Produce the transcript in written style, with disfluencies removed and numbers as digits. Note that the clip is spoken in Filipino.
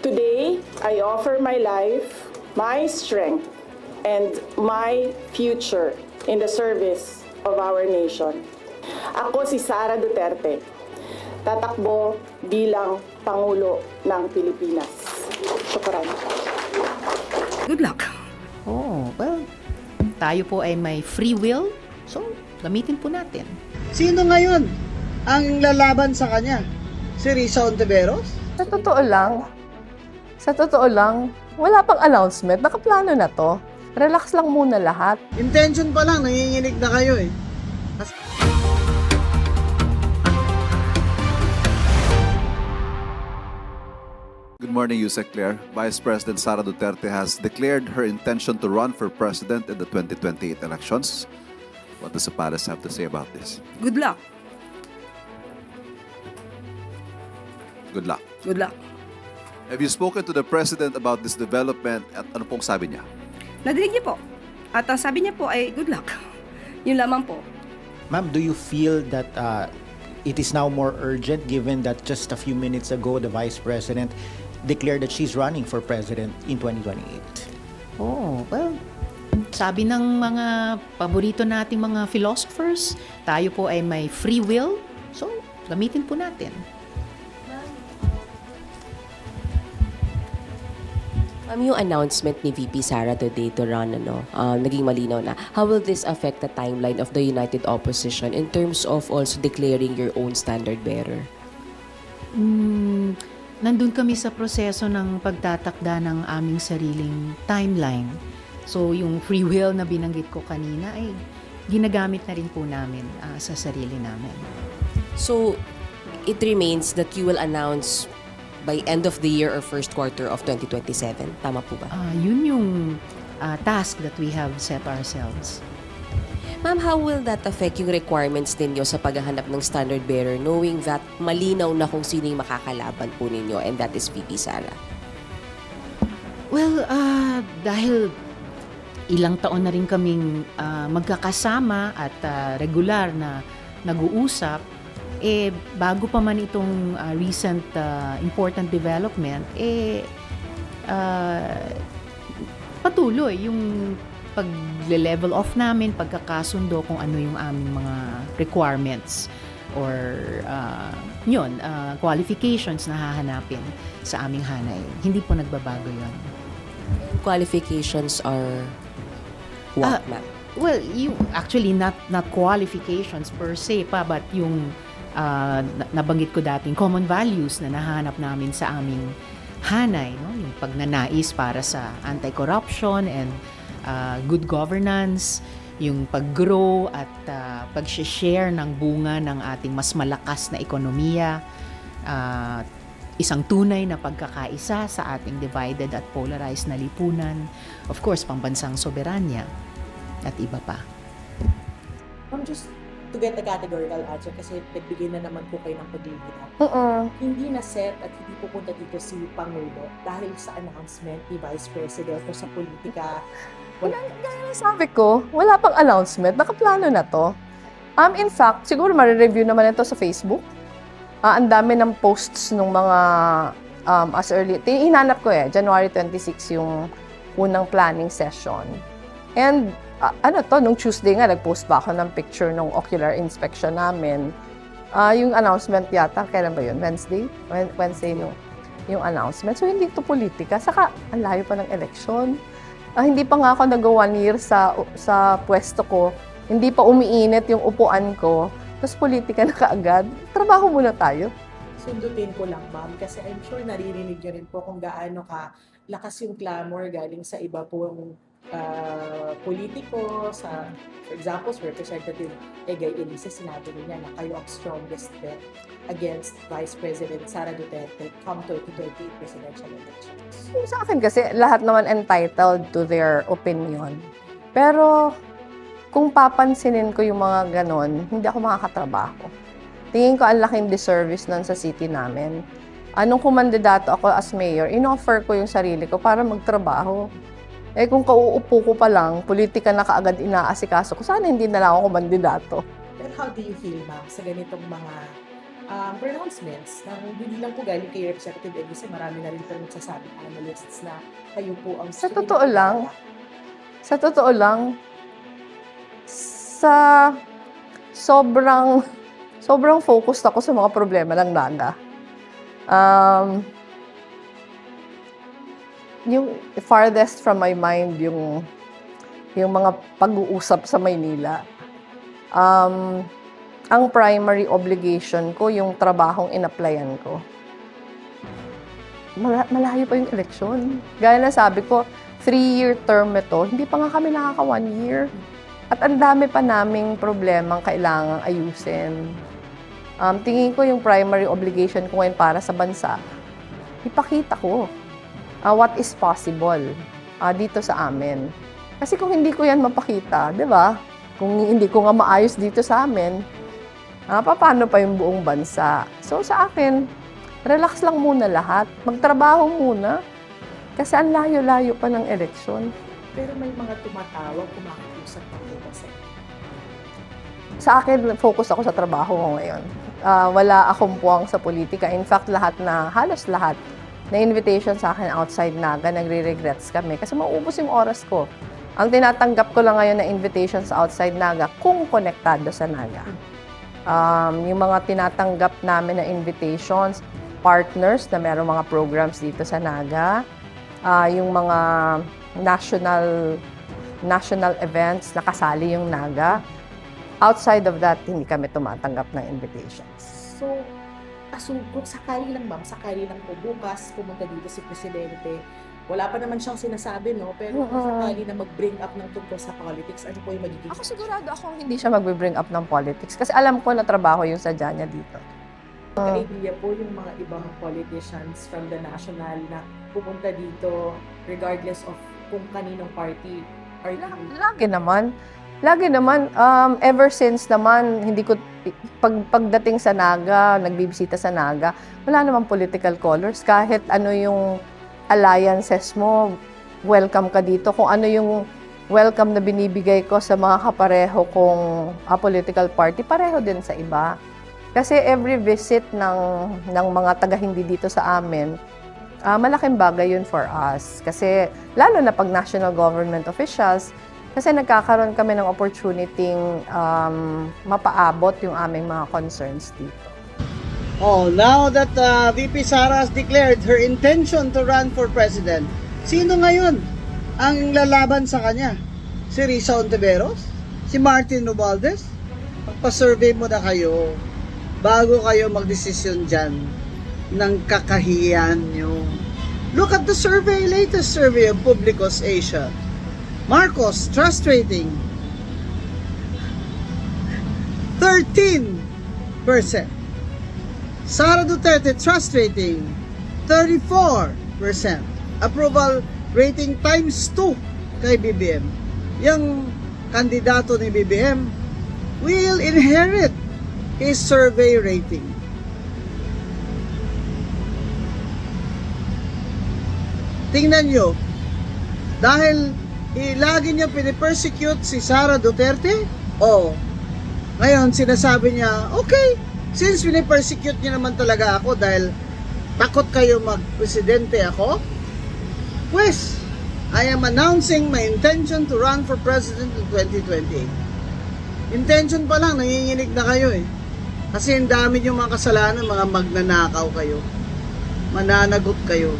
Today, I offer my life, my strength, and my future in the service of our nation. Ako si Sara Duterte, tatakbo bilang Pangulo ng Pilipinas. Shukran. Good luck. Oh, well, tayo po ay may free will, so gamitin po natin. Sino ngayon ang lalaban sa kanya? Si Risa Ontiveros? Sa totoo lang, wala pang announcement. Nakaplano na to. Relax lang muna lahat. Intention pa lang, nanginginig na kayo eh. Good morning, Yusek Claire. Vice President Sara Duterte has declared her intention to run for president in the 2028 elections. What does the palace have to say about this? Good luck. Good luck. Good luck. Have you spoken to the president about this development at ano pong sabi niya? Nadinig niyo po. At sabi niya po ay good luck. Yun lamang po. Ma'am, do you feel that it is now more urgent given that just a few minutes ago the Vice President declared that she's running for President in 2028? Oh, well, sabi ng mga paborito nating mga philosophers, tayo po ay may free will, so gamitin po natin. Yung announcement ni VP Sara today to run, naging malinaw na. How will this affect the timeline of the United Opposition in terms of also declaring your own standard bearer? Nandun kami sa proseso ng pagtatakda ng aming sariling timeline. So yung free will na binanggit ko kanina ay ginagamit na rin po namin sa sarili namin. So, it remains that you will announce by end of the year or first quarter of 2027. Tama po ba? Yun yung task that we have set ourselves. Ma'am, how will that affect yung requirements ninyo sa paghahanap ng standard bearer knowing that malinaw na kung sino yung makakalaban po ninyo and that is VP Sara? Well, dahil ilang taon na rin kaming magkakasama at regular na nag-uusap, bago pa man itong recent important development, patuloy yung pag-level off namin, pagkakasundo kung ano yung aming mga requirements or qualifications na hahanapin sa aming hanay. Hindi po nagbabago yun. Qualifications are what, ma'am? Well, actually not qualifications per se pa, but yung nabanggit ko dating common values na nahanap namin sa aming hanay, no? Yung pagnanais para sa anti-corruption and good governance, yung pag-grow at pag-share ng bunga ng ating mas malakas na ekonomiya, isang tunay na pagkakaisa sa ating divided at polarized na lipunan, of course, pambansang soberanya at iba pa. Just to get a categorical answer, kasi nagbigay na naman po kayo ng paglilinaw. Hindi na set at hindi pupunta dito si Pangulo dahil sa announcement ni Vice President o sa politika. Sabi ko, wala pang announcement. Nakaplano na to. In fact, siguro ma-review naman ito sa Facebook. Ang dami ng posts nung mga as early. Hinanap ko January 26 yung unang planning session. And nung Tuesday nga, nag-post ba ako ng picture ng ocular inspection namin. Yung announcement yata, kailan ba yun? Wednesday? Wednesday yung announcement. So, hindi ito politika. Saka, ang layo pa ng election. Hindi pa nga ako nag-1 year sa pwesto ko. Hindi pa umiinit yung upuan ko. Tapos politika na kaagad. Trabaho muna tayo. Sundutin ko lang, ma'am, kasi I'm sure naririnig niyo rin po kung gaano ka lakas yung clamor galing sa iba pong politiko, for example, Representative Egay Elise, sinabi niya na kayo ang strongest bet against Vice President Sara Duterte come 2028 presidential elections. Sa akin kasi, lahat naman entitled to their opinion. Pero, kung papansinin ko yung mga ganon, hindi ako makakatrabaho. Tingin ko ang laking disservice nun sa city namin. Anong kumandidato ako as mayor, in-offer ko yung sarili ko para magtrabaho. Kung kauupo ko pa lang, politika na kaagad inaasikaso ko, sana hindi na lang ako kumandidato. Pero how do you feel, ma'am, sa ganitong mga pronouncements na hindi lang po galing kay Representative Elisa, marami na rin po nagsasabi analysts na kayo po ang Sa totoo lang, sa sobrang focused ako sa mga problema ng Naga. Yung farthest from my mind, yung mga pag-uusap sa Maynila. Ang primary obligation ko, yung trabahong in-applyan ko. Malayo pa yung eleksyon. Gaya na sabi ko, 3-year term ito, hindi pa nga kami nakaka 1 year. At ang dami pa naming problemang kailangang ayusin. Tingin ko yung primary obligation ko ngayon para sa bansa, ipakita ko what is possible dito sa amin. Kasi kung hindi ko yan mapakita, di ba? Kung hindi ko nga maayos dito sa amin, paano pa yung buong bansa? So sa akin, relax lang muna lahat. Magtrabaho muna. Kasi ang layo-layo pa ng eleksyon. Pero may mga tumatawag, kumakiusap pa po kasi. Sa akin, focus ako sa trabaho ko ngayon. Wala akong puwang sa politika. In fact, halos lahat na invitation sa akin outside Naga, nagre-regrets kami kasi mauubos yung oras ko. Ang tinatanggap ko lang ngayon na invitation sa outside Naga kung konektado sa Naga. Yung mga tinatanggap namin na invitations, partners na meron mga programs dito sa Naga, yung mga national events na kasali yung Naga. Outside of that, hindi kami tumatanggap ng invitations. So, kung sakali lang po bukas pumunta dito si Presidente, wala pa naman siyang sinasabi, no? Pero kung sakali na mag-bring up ng tungkol sa politics, ano po yung magiging? Ako sigurado hindi siya mag-bring up ng politics kasi alam ko na trabaho yung sadya niya dito. Ka-idea po yung mga ibang politicians from the national na pumunta dito regardless of kung kaninong party are you? Lagi naman, ever since naman, hindi ko, pagdating sa Naga, nagbibisita sa Naga, wala namang political colors. Kahit ano yung alliances mo, welcome ka dito. Kung ano yung welcome na binibigay ko sa mga kapareho kong political party, pareho din sa iba. Kasi every visit ng mga taga-hindi dito sa amin, malaking bagay yun for us. Kasi lalo na pag national government officials, kasi nagkakaroon kami ng opportunity mapaabot yung aming mga concerns dito. Oh, now that VP Sara has declared her intention to run for president, sino ngayon ang lalaban sa kanya? Si Risa Ontiveros? Si Martin Romualdez? Magpa-survey mo na kayo bago kayo magdesisyon dyan ng kakahiyan nyo. Look at the survey, latest survey of Publicos Asia. Marcos, trust rating, 13%. Sara Duterte, trust rating, 34%. Approval rating times 2 kay BBM. Yung kandidato ni BBM will inherit his survey rating. Tingnan nyo, dahil lagi niya pinipersecute si Sara Duterte, ngayon sinasabi niya, okay, since pinipersecute niya naman talaga ako dahil takot kayo mag-presidente ako, pues, I am announcing my intention to run for president in 2028. Intention pa lang, nanginginig na kayo eh. Kasi ang dami niyong mga kasalanan, mga magnanakaw kayo, mananagot kayo.